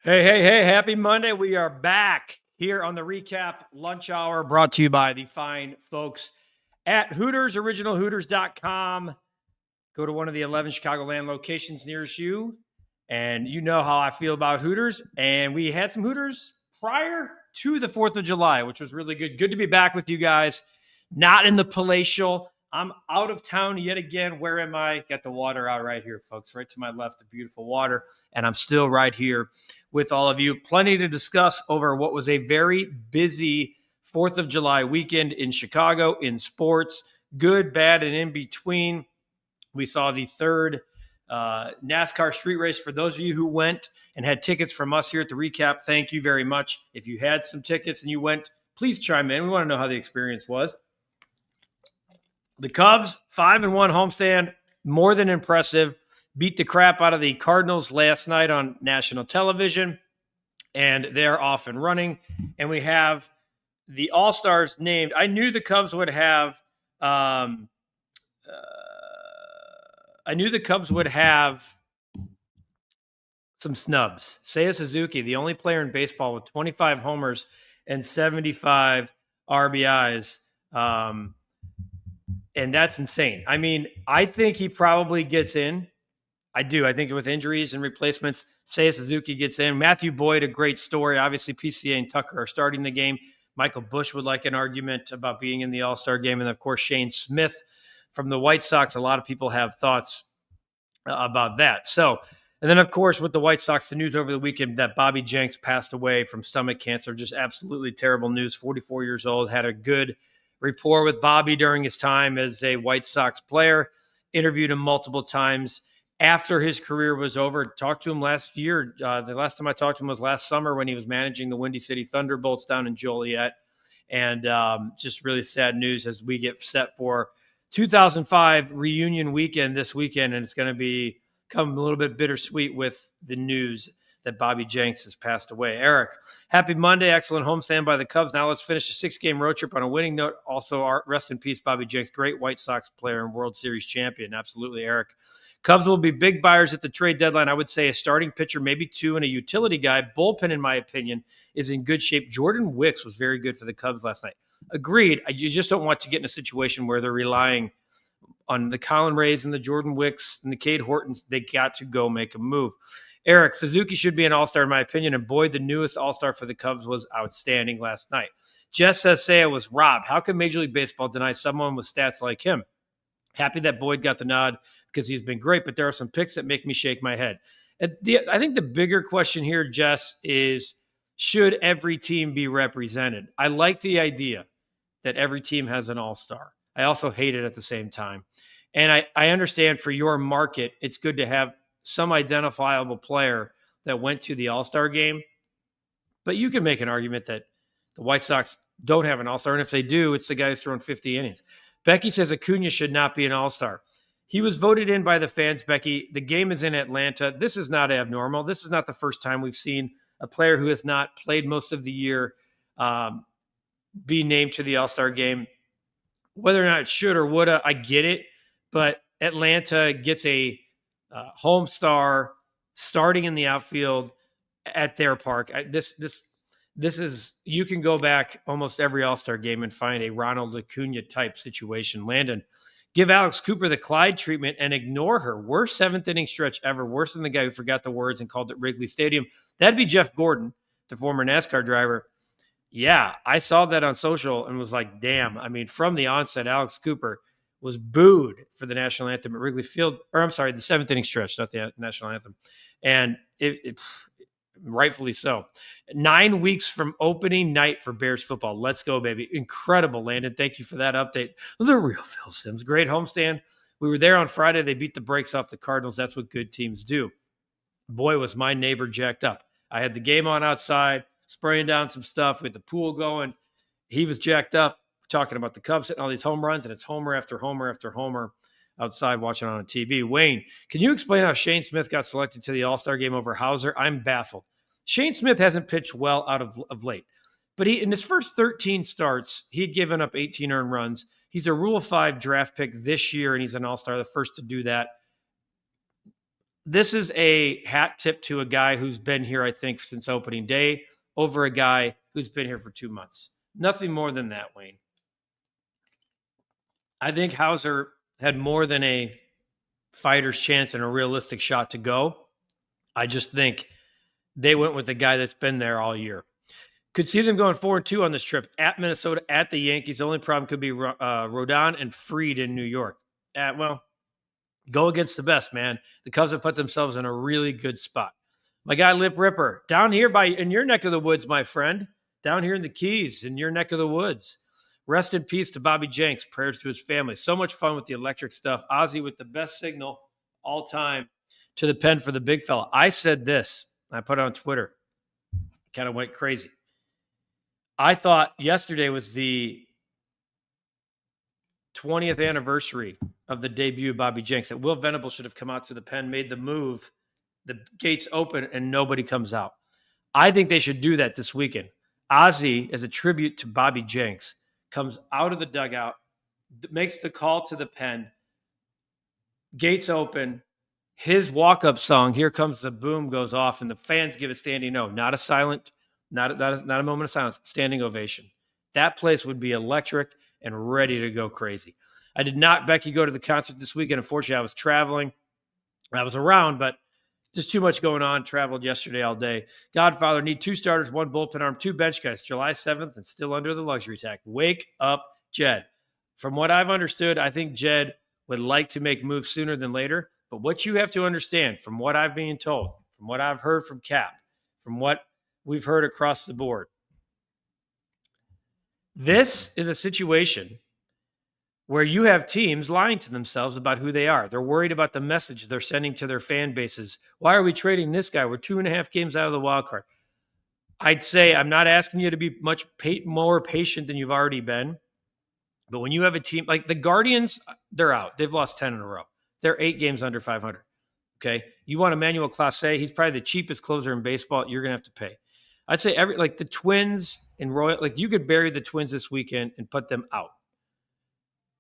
Hey, hey, hey, happy Monday. We are back here on the Recap Lunch Hour brought to you by the fine folks at Hooters, originalhooters.com. Go to one of the 11 Chicagoland locations nearest you, and you know how I feel about Hooters. And we had some Hooters prior to the 4th of July, which was really good. Good to be back with you guys. Not in the palatial. I'm out of town yet again. Where am I? Got the water out right here, folks. Right to my left, the beautiful water. And I'm still right here with all of you. Plenty to discuss over what was a very busy 4th of July weekend in Chicago in sports. Good, bad, and in between. We saw the third NASCAR street race. For those of you who went and had tickets from us here at the Recap, thank you very much. If you had some tickets and you went, please chime in. We want to know how the experience was. The Cubs, 5-1 homestand, more than impressive. Beat the crap out of the Cardinals last night on national television, and they're off and running. And we have the All-Stars named. I knew the Cubs would have some snubs. Seiya Suzuki, the only player in baseball with 25 homers and 75 RBIs. And that's insane. I mean, I think he probably gets in. I do. I think with injuries and replacements, Seiya Suzuki gets in. Matthew Boyd, a great story. Obviously, PCA and Tucker are starting the game. Michael Busch would like an argument about being in the All-Star game. And, of course, Shane Smith from the White Sox. A lot of people have thoughts about that. So, and then, of course, with the White Sox, the news over the weekend that Bobby Jenks passed away from stomach cancer. Just absolutely terrible news. 44 years old. Had a good rapport with Bobby during his time as a White Sox player. Interviewed him multiple times after his career was over. Talked to him last year. The last time I talked to him was last summer when he was managing the Windy City Thunderbolts down in Joliet. And just really sad news as we get set for 2005 reunion weekend this weekend. And it's going to become a little bit bittersweet with the news that Bobby Jenks has passed away. Eric, happy Monday. Excellent homestand by the Cubs. Now let's finish a 6-game road trip on a winning note. Also, rest in peace, Bobby Jenks, great White Sox player and World Series champion. Absolutely, Eric. Cubs will be big buyers at the trade deadline. I would say a starting pitcher, maybe two, and a utility guy. Bullpen, in my opinion, is in good shape. Jordan Wicks was very good for the Cubs last night. Agreed. You just don't want to get in a situation where they're relying on the Colin Rays and the Jordan Wicks and the Cade Hortons. They got to go make a move. Eric, Suzuki should be an all-star in my opinion, and Boyd, the newest all-star for the Cubs, was outstanding last night. Jess says Seiya was robbed. How can Major League Baseball deny someone with stats like him? Happy that Boyd got the nod because he's been great, but there are some picks that make me shake my head. I think the bigger question here, Jess, is should every team be represented? I like the idea that every team has an all-star. I also hate it at the same time. And I understand for your market, it's good to have some identifiable player that went to the All-Star game. But you can make an argument that the White Sox don't have an all-star. And if they do, it's the guy who's thrown 50 innings. Becky says Acuna should not be an all-star. He was voted in by the fans, Becky. The game is in Atlanta. This is not abnormal. This is not the first time we've seen a player who has not played most of the year be named to the all-star game. Whether or not it should or would, I get it. But Atlanta gets a home star starting in the outfield at their park. This is, you can go back almost every All-Star game and find a Ronald Acuna type situation. Landon, give Alex Cooper the Clyde treatment and ignore her. Worst 7th inning stretch ever. Worse than the guy who forgot the words and called it Wrigley Stadium. That'd be Jeff Gordon, the former NASCAR driver. Yeah, I saw that on social and was like, damn. I mean, from the onset, Alex Cooper was booed for the national anthem at Wrigley Field, or I'm sorry, the 7th inning stretch, not the national anthem. And it rightfully so. 9 weeks from opening night for Bears football. Let's go, baby. Incredible, Landon. Thank you for that update. The real Phil Simms. Great homestand. We were there on Friday. They beat the brakes off the Cardinals. That's what good teams do. Boy, was my neighbor jacked up. I had the game on outside, spraying down some stuff with the pool going. He was jacked up. Talking about the Cubs hitting all these home runs, and it's homer after homer after homer outside watching on a TV. Wayne, can you explain how Shane Smith got selected to the All-Star game over Hauser? I'm baffled. Shane Smith hasn't pitched well out of late, but in his first 13 starts, he'd given up 18 earned runs. He's a Rule 5 draft pick this year, and he's an All-Star, the first to do that. this is a hat tip to a guy who's been here, I think, since opening day over a guy who's been here for 2 months. Nothing more than that, Wayne. I think Hauser had more than a fighter's chance and a realistic shot to go. I just think they went with the guy that's been there all year. Could see them going 4-2 on this trip at Minnesota, at the Yankees. The only problem could be Rodon and Fried in New York. Well, go against the best, man. The Cubs have put themselves in a really good spot. My guy Lip Ripper, down here in your neck of the woods, my friend. Down here in the Keys, in your neck of the woods. Rest in peace to Bobby Jenks. Prayers to his family. So much fun with the electric stuff. Ozzy with the best signal all time to the pen for the big fella. I said this. I put it on Twitter. Kind of went crazy. I thought yesterday was the 20th anniversary of the debut of Bobby Jenks. That Will Venable should have come out to the pen, made the move, the gates open, and nobody comes out. I think they should do that this weekend. Ozzy, as a tribute to Bobby Jenks, comes out of the dugout, makes the call to the pen, gates open, his walk-up song, Here Comes the Boom, goes off, and the fans give a standing no, not a silent, not a moment of silence, standing ovation. That place would be electric and ready to go crazy. I did not, Becky, go to the concert this weekend. Unfortunately, I was traveling. I was around, but just too much going on. Traveled yesterday all day. Godfather, need 2 starters, 1 bullpen arm, 2 bench guys. July 7th and still under the luxury tax. Wake up, Jed. From what I've understood, I think Jed would like to make moves sooner than later. But what you have to understand, from what I've been told, from what I've heard from Cap, from what we've heard across the board, this is a situation where you have teams lying to themselves about who they are. They're worried about the message they're sending to their fan bases. Why are we trading this guy? We're 2.5 games out of the wild card. I'd say I'm not asking you to be much more patient than you've already been. But when you have a team like the Guardians, they're out. They've lost 10 in a row. They're 8 games under 500. Okay. You want Emmanuel Clase. He's probably the cheapest closer in baseball. You're going to have to pay. I'd say the Twins and Royal, you could bury the Twins this weekend and put them out.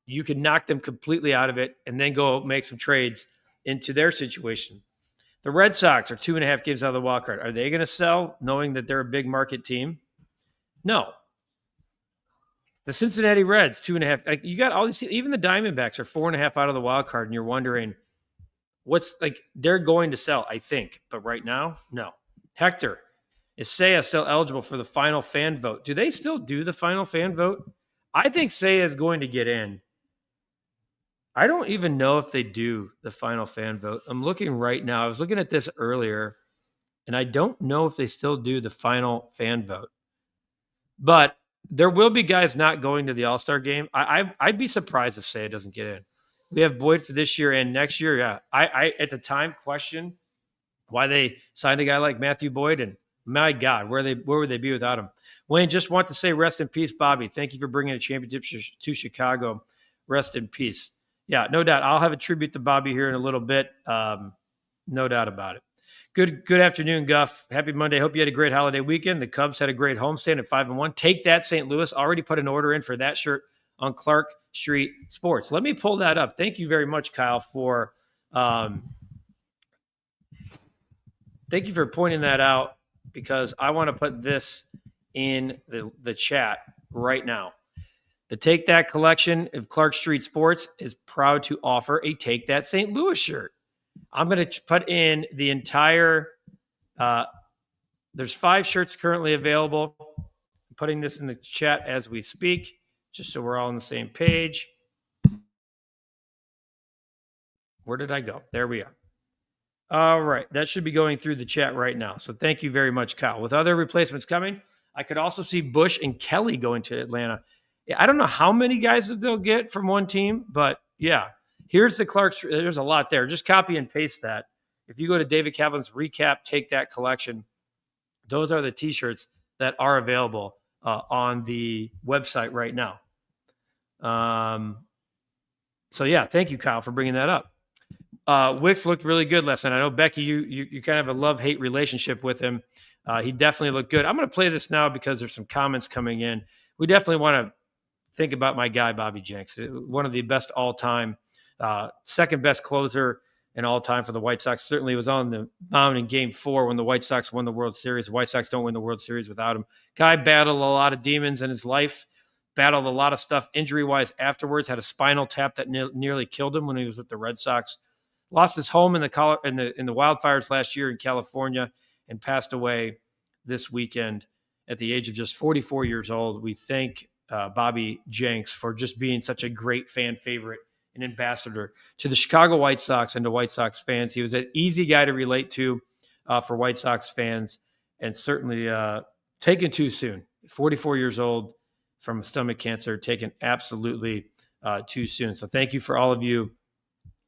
You can knock them completely out of it and then go make some trades into their situation. The Red Sox are 2.5 games out of the wild card. Are they going to sell knowing that they're a big market team? No. The Cincinnati Reds, 2.5. You got all these, even the Diamondbacks are 4.5 out of the wild card, and you're wondering they're going to sell, I think. But right now, no. Hector, is Seiya still eligible for the final fan vote? Do they still do the final fan vote? I think Seiya is going to get in. I don't even know if they do the final fan vote. I'm looking right now. I was looking at this earlier, and I don't know if they still do the final fan vote. But there will be guys not going to the All-Star game. I'd be surprised if Seiya doesn't get in. We have Boyd for this year and next year. Yeah, I at the time questioned why they signed a guy like Matthew Boyd, and my God, where would they be without him? Wayne, just want to say rest in peace, Bobby. Thank you for bringing a championship to Chicago. Rest in peace. Yeah, no doubt. I'll have a tribute to Bobby here in a little bit. No doubt about it. Good afternoon, Guff. Happy Monday. Hope you had a great holiday weekend. The Cubs had a great homestand at 5-1. Take that, St. Louis. Already put an order in for that shirt on Clark Street Sports. Let me pull that up. Thank you very much, Kyle, for thank you for pointing that out, because I want to put this in the chat right now. The Take That collection of Clark Street Sports is proud to offer a Take That St. Louis shirt. I'm going to put in the entire there's 5 shirts currently available. I'm putting this in the chat as we speak, just so we're all on the same page. Where did I go? There we are. All right. That should be going through the chat right now. So thank you very much, Kyle. With other replacements coming, I could also see Bush and Kelly going to Atlanta. I don't know how many guys that they'll get from one team, but yeah. Here's the Clark. There's a lot there. Just copy and paste that. If you go to David Kaplan's REKAP Take That collection, those are the T-shirts that are available on the website right now. So yeah, thank you, Kyle, for bringing that up. Wicks looked really good last night. I know, Becky, you kind of have a love-hate relationship with him. He definitely looked good. I'm going to play this now because there's some comments coming in. We definitely want to think about my guy, Bobby Jenks, one of the best all-time, second best closer and all time for the White Sox. Certainly was on the mound in Game 4 when the White Sox won the World Series. The White Sox don't win the World Series without him. Guy battled a lot of demons in his life, battled a lot of stuff injury-wise afterwards, had a spinal tap that nearly killed him when he was with the Red Sox. Lost his home in the wildfires last year in California and passed away this weekend at the age of just 44 years old. We thank Bobby Jenks for just being such a great fan favorite and ambassador to the Chicago White Sox and to White Sox fans. He was an easy guy to relate to for White Sox fans, and certainly taken too soon. 44 years old from stomach cancer, taken absolutely too soon. So thank you for all of you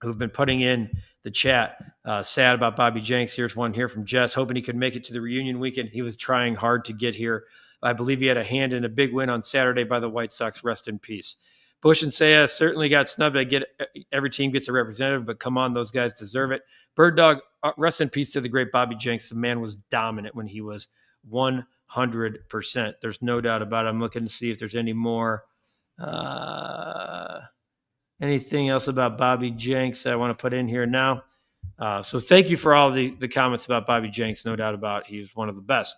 who've been putting in the chat. Sad about Bobby Jenks. Here's one here from Jess, hoping he could make it to the reunion weekend. He was trying hard to get here. I believe he had a hand in a big win on Saturday by the White Sox. Rest in peace. Bush and Saya certainly got snubbed. I get every team gets a representative, but come on, those guys deserve it. Bird Dog, rest in peace to the great Bobby Jenks. The man was dominant when he was 100%. There's no doubt about it. I'm looking to see if there's any more. Anything else about Bobby Jenks that I want to put in here now? So thank you for all the comments about Bobby Jenks. No doubt about it. He's one of the best.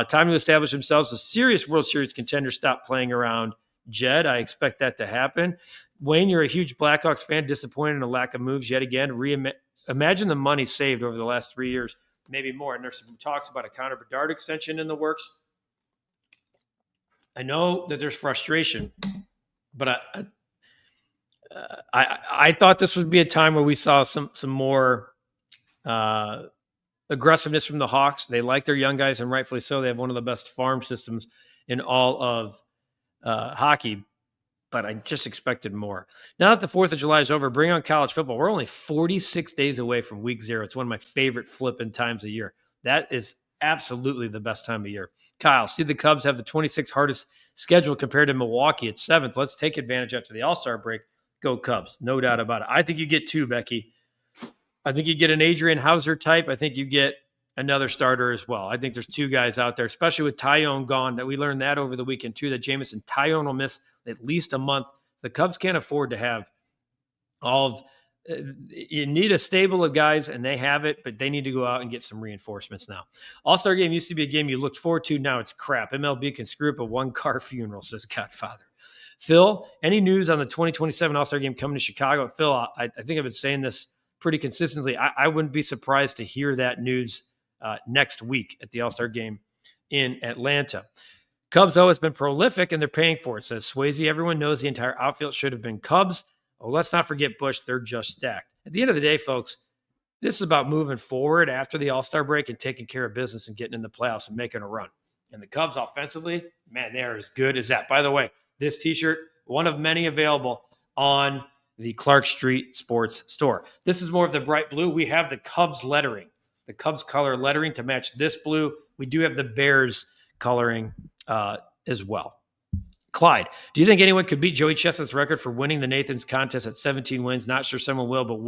Time to establish himself as a serious World Series contender. Stop playing around, Jed. I expect that to happen. Wayne, you're a huge Blackhawks fan, disappointed in a lack of moves yet again. Imagine the money saved over the last 3 years, maybe more. And there's some talks about a Connor Bedard extension in the works. I know that there's frustration, but I thought this would be a time where we saw some more aggressiveness from the Hawks. They like their young guys, and rightfully so. They have one of the best farm systems in all of hockey, but I just expected more. Now that the 4th of July is over, bring on college football. We're only 46 days away from week 0. It's one of my favorite flipping times of year. That is absolutely the best time of year. Kyle, see the Cubs have the 26th hardest schedule compared to Milwaukee at 7th. Let's take advantage after the All-Star break. Go Cubs. No doubt about it. I think you get 2, Becky. I think you get an Adrian Hauser type. I think you get another starter as well. I think there's 2 guys out there, especially with Tyone gone. That we learned that over the weekend too, that Jameson Tyone will miss at least a month. The Cubs can't afford to have all of you need a stable of guys, and they have it, but they need to go out and get some reinforcements now. All-Star Game used to be a game you looked forward to. Now it's crap. MLB can screw up a 1-car funeral, says Godfather. Phil, any news on the 2027 All-Star Game coming to Chicago? Phil, I think I've been saying this pretty consistently. I wouldn't be surprised to hear that news next week at the All-Star Game in Atlanta. Cubs always been prolific, and they're paying for it, says Swayze. Everyone knows the entire outfield should have been Cubs. Oh, let's not forget Bush. They're just stacked. At the end of the day, folks, this is about moving forward after the All-Star break and taking care of business and getting in the playoffs and making a run. And the Cubs offensively, man, they're as good as that. By the way, this T-shirt, one of many available on the Clark Street Sports Store. This is more of the bright blue. We have the Cubs lettering, the Cubs color lettering to match this blue. We do have the Bears coloring as well. Clyde, do you think anyone could beat Joey Chestnut's record for winning the Nathan's contest at 17 wins? Not sure someone will, but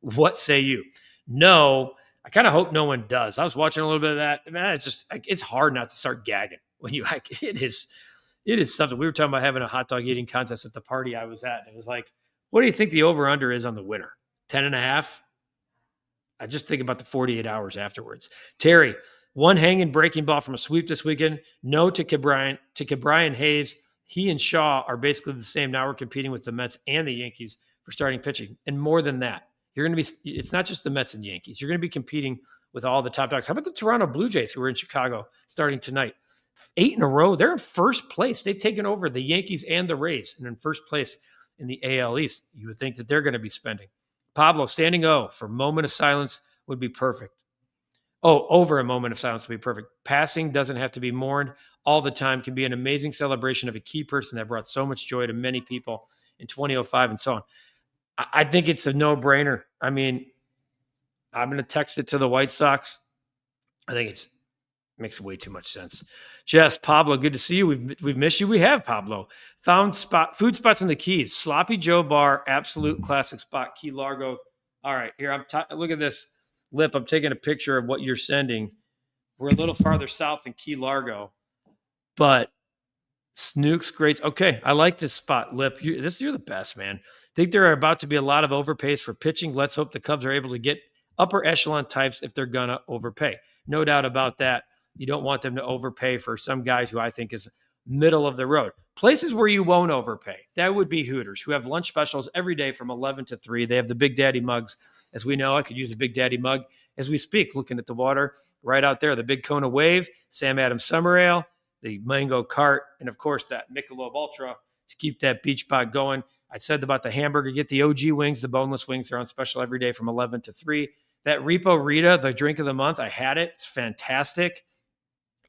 what say you? No, I kind of hope no one does. I was watching a little bit of that. Man, it's hard not to start gagging when you like. It is something. We were talking about having a hot dog eating contest at the party I was at. And it was like, what do you think the over-under is on the winner? 10.5? I just think about the 48 hours afterwards. Terry, one hanging breaking ball from a sweep this weekend. No to Ke'Bryan Hayes. He and Shaw are basically the same. Now we're competing with the Mets and the Yankees for starting pitching. And more than that, it's not just the Mets and Yankees. You're going to be competing with all the top dogs. How about the Toronto Blue Jays, who are in Chicago starting tonight? 8 in a row. They're in first place. They've taken over the Yankees and the Rays and in first place in the AL East. You would think that they're going to be spending. Pablo, standing O for moment of silence would be perfect. Oh, over a moment of silence would be perfect. Passing doesn't have to be mourned all the time. Can be an amazing celebration of a key person that brought so much joy to many people in 2005 and so on. I think it's a no-brainer. I mean, I'm going to text it to the White Sox. I think it makes way too much sense. Jess, Pablo, good to see you. We've missed you. We have, Pablo. Found food spots in the Keys. Sloppy Joe Bar, absolute classic spot. Key Largo. All right, here, look at this. Lip, I'm taking a picture of what you're sending. We're a little farther south than Key Largo, but Snooks, great. Okay, I like this spot. Lip, you're the best, man. Think there are about to be a lot of overpays for pitching. Let's hope the Cubs are able to get upper echelon types if they're gonna overpay. No doubt about that. You don't want them to overpay for some guys who I think is middle of the road. Places where you won't overpay. That would be Hooters, who have lunch specials every day from 11 to 3. They have the Big Daddy mugs. As we know, I could use a Big Daddy mug as we speak, looking at the water right out there. The Big Kona Wave, Sam Adams Summer Ale, the Mango Cart, and of course that Michelob Ultra to keep that beach pot going. I said about the hamburger, get the OG wings, the boneless wings. They're on special every day from 11 to 3. That Repo Rita, the drink of the month, I had it. It's fantastic.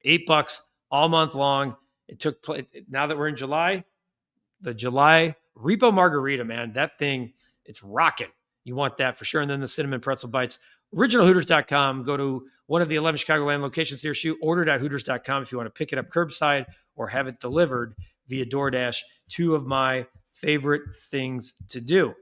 $8 all month long. It took place. Now that we're in July, the July Repo Margarita, man, that thing, it's rocking. You want that for sure. And then the cinnamon pretzel bites. OriginalHooters.com. Go to one of the 11 Chicagoland locations here. Shoot, order.hooters.com if you want to pick it up curbside or have it delivered via DoorDash. Two of my favorite things to do.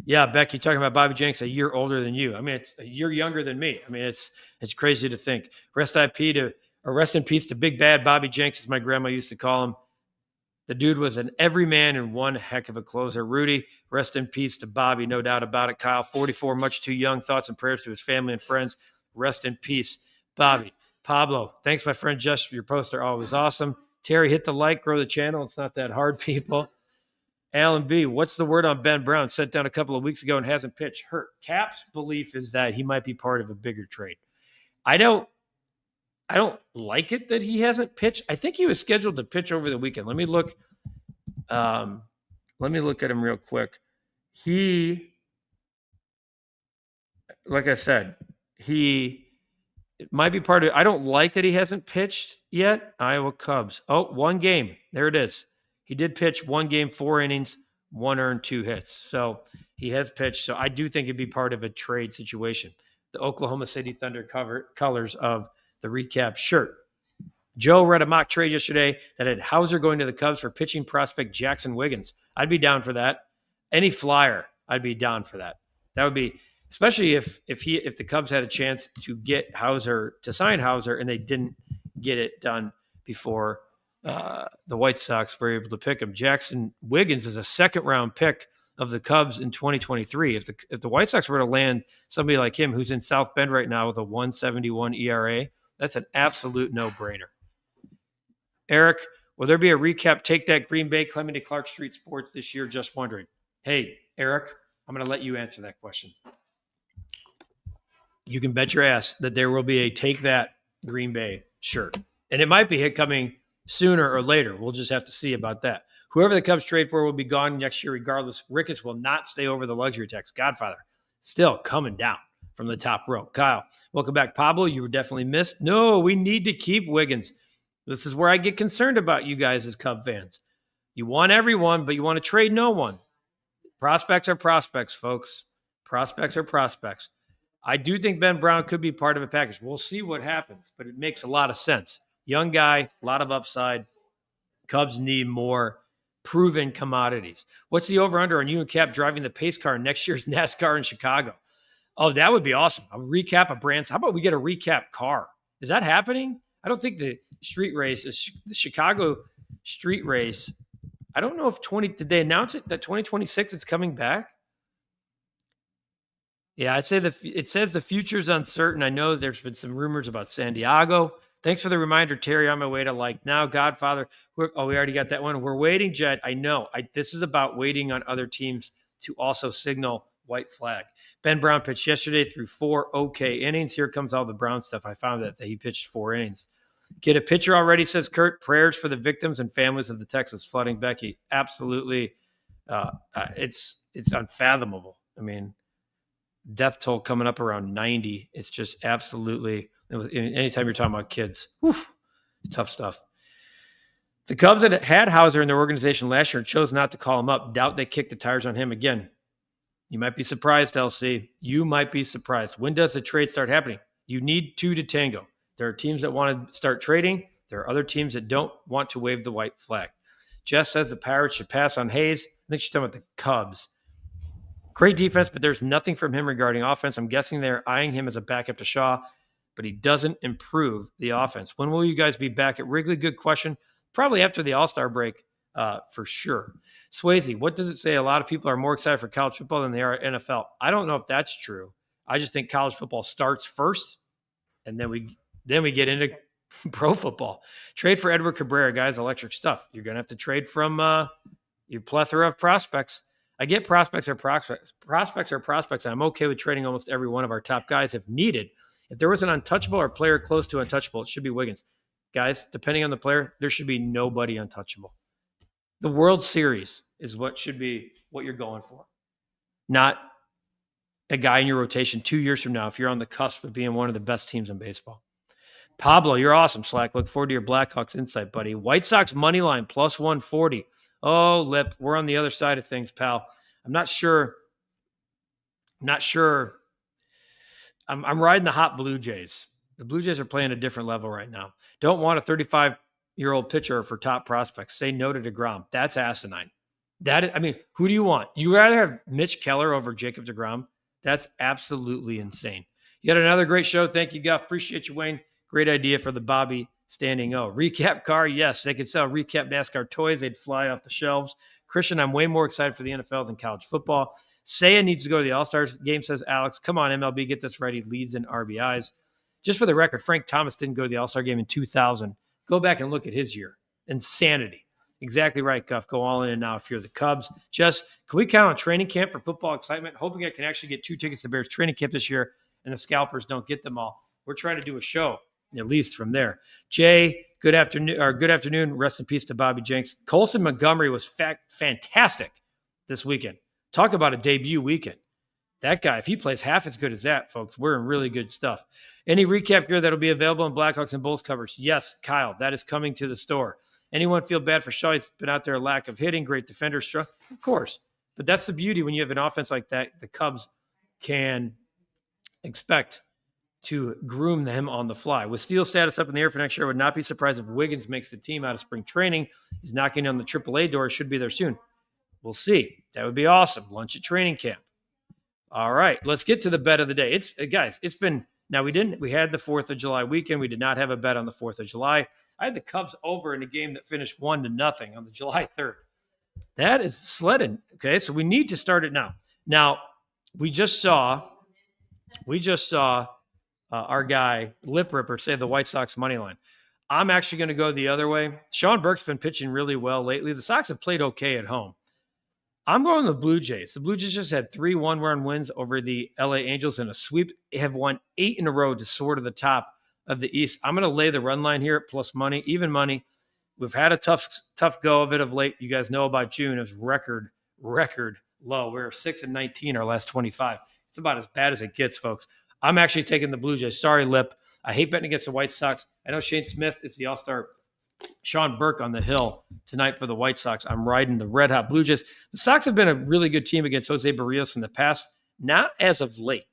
Yeah, Becky, talking about Bobby Jenks, a year older than you. I mean, it's a year younger than me. I mean, it's crazy to think. Rest in peace to Big Bad Bobby Jenks, as my grandma used to call him. The dude was an everyman and one heck of a closer. Rudy, rest in peace to Bobby, no doubt about it. Kyle, 44, much too young. Thoughts and prayers to his family and friends. Rest in peace, Bobby. Pablo, thanks, my friend Jess, for your posts. They're always awesome. Terry, hit the like, grow the channel. It's not that hard, people. Alan B., what's the word on Ben Brown? Sent down a couple of weeks ago and hasn't pitched. Hurt. Cap's belief is that he might be part of a bigger trade. I don't like it that he hasn't pitched. I think he was scheduled to pitch over the weekend. Let me look. Let me look at him real quick. He, like I said, it might be part of it. I don't like that he hasn't pitched yet. Iowa Cubs. Oh, one game. There it is. He did pitch one game, 4 innings, 1 earned, 2 hits. So he has pitched. So I do think it'd be part of a trade situation. The Oklahoma City Thunder colors of the recap shirt. Joe read a mock trade yesterday that had Hauser going to the Cubs for pitching prospect Jackson Wiggins. I'd be down for that. Any flyer, I'd be down for that. That would be, especially if the Cubs had a chance to get Hauser, to sign Hauser, and they didn't get it done before the White Sox were able to pick him. Jackson Wiggins is a second-round pick of the Cubs in 2023. If the White Sox were to land somebody like him who's in South Bend right now with a 1.71 ERA, that's an absolute no-brainer. Eric, will there be a recap Take That Green Bay Clemmy to Clark Street Sports this year? Just wondering. Hey, Eric, I'm going to let you answer that question. You can bet your ass that there will be a Take That Green Bay shirt. And it might be coming sooner or later. We'll just have to see about that. Whoever the Cubs trade for will be gone next year regardless. Ricketts will not stay over the luxury tax. Godfather, still coming down from the top row. Kyle, welcome back. Pablo, you were definitely missed. No, we need to keep Wiggins. This is where I get concerned about you guys as Cub fans. You want everyone, but you want to trade no one. Prospects are prospects, folks. Prospects are prospects. I do think Ben Brown could be part of a package. We'll see what happens, but it makes a lot of sense. Young guy, a lot of upside. Cubs need more proven commodities. What's the over-under on you and Cap driving the pace car in next year's NASCAR in Chicago? Oh, that would be awesome. A recap of brands. How about we get a recap car? Is that happening? I don't think the street race is the Chicago street race. I don't know if did they announce it that 2026 is coming back? Yeah, I'd say it says the future's uncertain. I know there's been some rumors about San Diego. Thanks for the reminder, Terry. On my way to like now, Godfather. We already got that one. We're waiting, Jed. I know. This is about waiting on other teams to also signal white flag. Ben Brown pitched yesterday through 4 okay innings. Here comes all the Brown stuff. I found that he pitched 4 innings. Get a pitcher already, says Kurt. Prayers for the victims and families of the Texas flooding. Becky, absolutely. It's unfathomable. I mean, death toll coming up around 90. It's just absolutely, anytime you're talking about kids, tough stuff. The Cubs that had Hauser in their organization last year and chose not to call him up. Doubt they kicked the tires on him again. You might be surprised, LC. You might be surprised. When does the trade start happening? You need 2 to tango. There are teams that want to start trading. There are other teams that don't want to wave the white flag. Jess says the Pirates should pass on Hayes. I think she's talking about the Cubs. Great defense, but there's nothing from him regarding offense. I'm guessing they're eyeing him as a backup to Shaw. but he doesn't improve the offense. When will you guys be back at Wrigley? Good question. Probably after the All-Star break, for sure. Swayze, what does it say? A lot of people are more excited for college football than they are at NFL. I don't know if that's true. I just think college football starts first, and then we get into pro football. Trade for Edward Cabrera, guys. Electric stuff. You're going to have to trade from your plethora of prospects. I get prospects are prospects. Prospects are prospects. And I'm okay with trading almost every one of our top guys if needed. If there was an untouchable or player close to untouchable, it should be Wiggins. Guys, depending on the player, there should be nobody untouchable. The World Series is what should be what you're going for, not a guy in your rotation 2 years from now if you're on the cusp of being one of the best teams in baseball. Pablo, you're awesome, Slack. Look forward to your Blackhawks insight, buddy. White Sox money line plus 140. Oh, Lip, we're on the other side of things, pal. I'm not sure. I'm riding the hot Blue Jays. The Blue Jays are playing a different level right now. Don't want a 35-year-old pitcher for top prospects. Say no to DeGrom. That's asinine. Who do you want? You rather have Mitch Keller over Jacob DeGrom? That's absolutely insane. You had another great show. Thank you, Guff. Appreciate you, Wayne. Great idea for the Bobby standing O. Recap car, yes. They could sell recap NASCAR toys. They'd fly off the shelves. Christian, I'm way more excited for the NFL than college football. Saya needs to go to the All-Stars game, says Alex. Come on, MLB, get this ready. Leads and RBIs. Just for the record, Frank Thomas didn't go to the All-Star game in 2000. Go back and look at his year. Insanity. Exactly right, Guff. Go all in now if you're the Cubs. Just, can we count on training camp for football excitement? Hoping I can actually get 2 tickets to Bears training camp this year and the scalpers don't get them all. We're trying to do a show, at least from there. Jay, good afternoon. Rest in peace to Bobby Jenks. Colson Montgomery was fantastic this weekend. Talk about a debut weekend. That guy, if he plays half as good as that, folks, we're in really good stuff. Any recap gear that'll be available in Blackhawks and Bulls covers? Yes, Kyle, that is coming to the store. Anyone feel bad for Shaw? He's been out there, lack of hitting, great defender. Of course. But that's the beauty when you have an offense like that, the Cubs can expect to groom them on the fly. With Steele's status up in the air for next year, I would not be surprised if Wiggins makes the team out of spring training. He's knocking on the AAA door. Should be there soon. We'll see. That would be awesome. Lunch at training camp. All right, let's get to the bet of the day. It's been, now we had the 4th of July weekend. We did not have a bet on the 4th of July. I had the Cubs over in a game that finished 1-0 on the July 3rd. That is sledding. Okay, so we need to start it now. Now, we just saw our guy, Lip Ripper, say the White Sox money line. I'm actually going to go the other way. Sean Burke's been pitching really well lately. The Sox have played okay at home. I'm going with the Blue Jays. The Blue Jays just had 3 one-run wins over the LA Angels in a sweep. They have won 8 in a row to soar to the top of the East. I'm going to lay the run line here at plus money, even money. We've had a tough go of it of late. You guys know about June. It was record low. We're 6-19 our last 25. It's about as bad as it gets, folks. I'm actually taking the Blue Jays. Sorry, Lip. I hate betting against the White Sox. I know Shane Smith is the All-Star. Sean Burke on the hill tonight for the White Sox. I'm riding the red-hot Blue Jays. The Sox have been a really good team against Jose Barrios in the past, not as of late,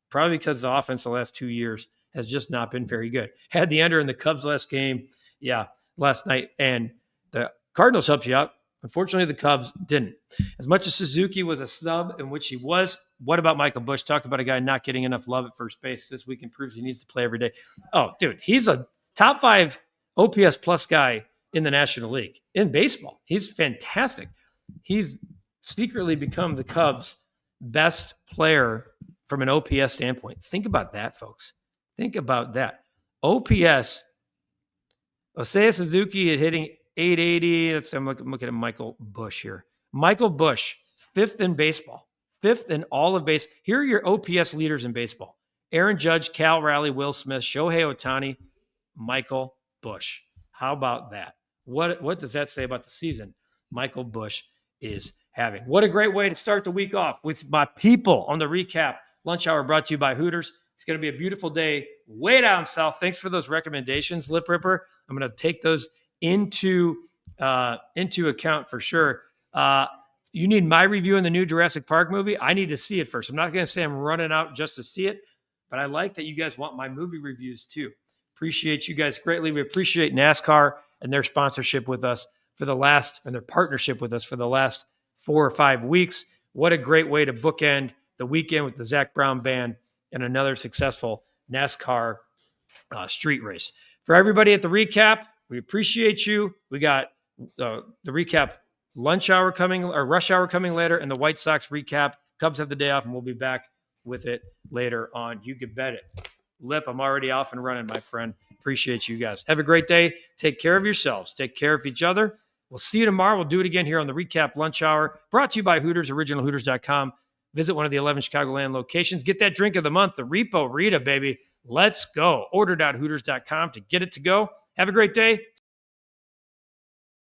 probably because the offense the last 2 years has just not been very good. Had the under in the Cubs last night, and the Cardinals helped you out. Unfortunately, the Cubs didn't. As much as Suzuki was a snub, in which he was, what about Michael Busch? Talk about a guy not getting enough love at first base. This weekend proves he needs to play every day. Oh, dude, he's a top 5 OPS plus guy in the National League in baseball. He's fantastic. He's secretly become the Cubs' best player from an OPS standpoint. Think about that, folks. Think about that. OPS, Osei Suzuki hitting 880. I'm looking at Michael Busch here. Michael Busch, 5th in baseball, 5th in all of base. Here are your OPS leaders in baseball. Aaron Judge, Cal Raleigh, Will Smith, Shohei Ohtani, Michael Busch. How about that? What does that say about the season Michael Busch is having? What a great way to start the week off with my people on the Recap Lunch Hour, brought to you by Hooters. It's going to be a beautiful day way down south. Thanks for those recommendations, Lip Ripper. I'm going to take those into account for sure. You need my review on the new Jurassic Park movie. I need to see it first. I'm not going to say I'm running out just to see it, but I like that you guys want my movie reviews too. Appreciate you guys greatly. We appreciate NASCAR and their sponsorship with us and their partnership with us for the last 4 or 5 weeks. What a great way to bookend the weekend with the Zach Brown Band and another successful NASCAR street race. For everybody at the recap, we appreciate you. We got the recap lunch hour coming, or rush hour coming later, and the White Sox recap. Cubs have the day off, and we'll be back with it later on. You can bet it. Lip, I'm already off and running, my friend. Appreciate you guys. Have a great day. Take care of yourselves. Take care of each other. We'll see you tomorrow. We'll do it again here on the Recap Lunch Hour, brought to you by Hooters, originalhooters.com. Visit one of the 11 Chicagoland locations. Get that drink of the month, the Repo Rita, baby. Let's go. Order.hooters.com to get it to go. Have a great day.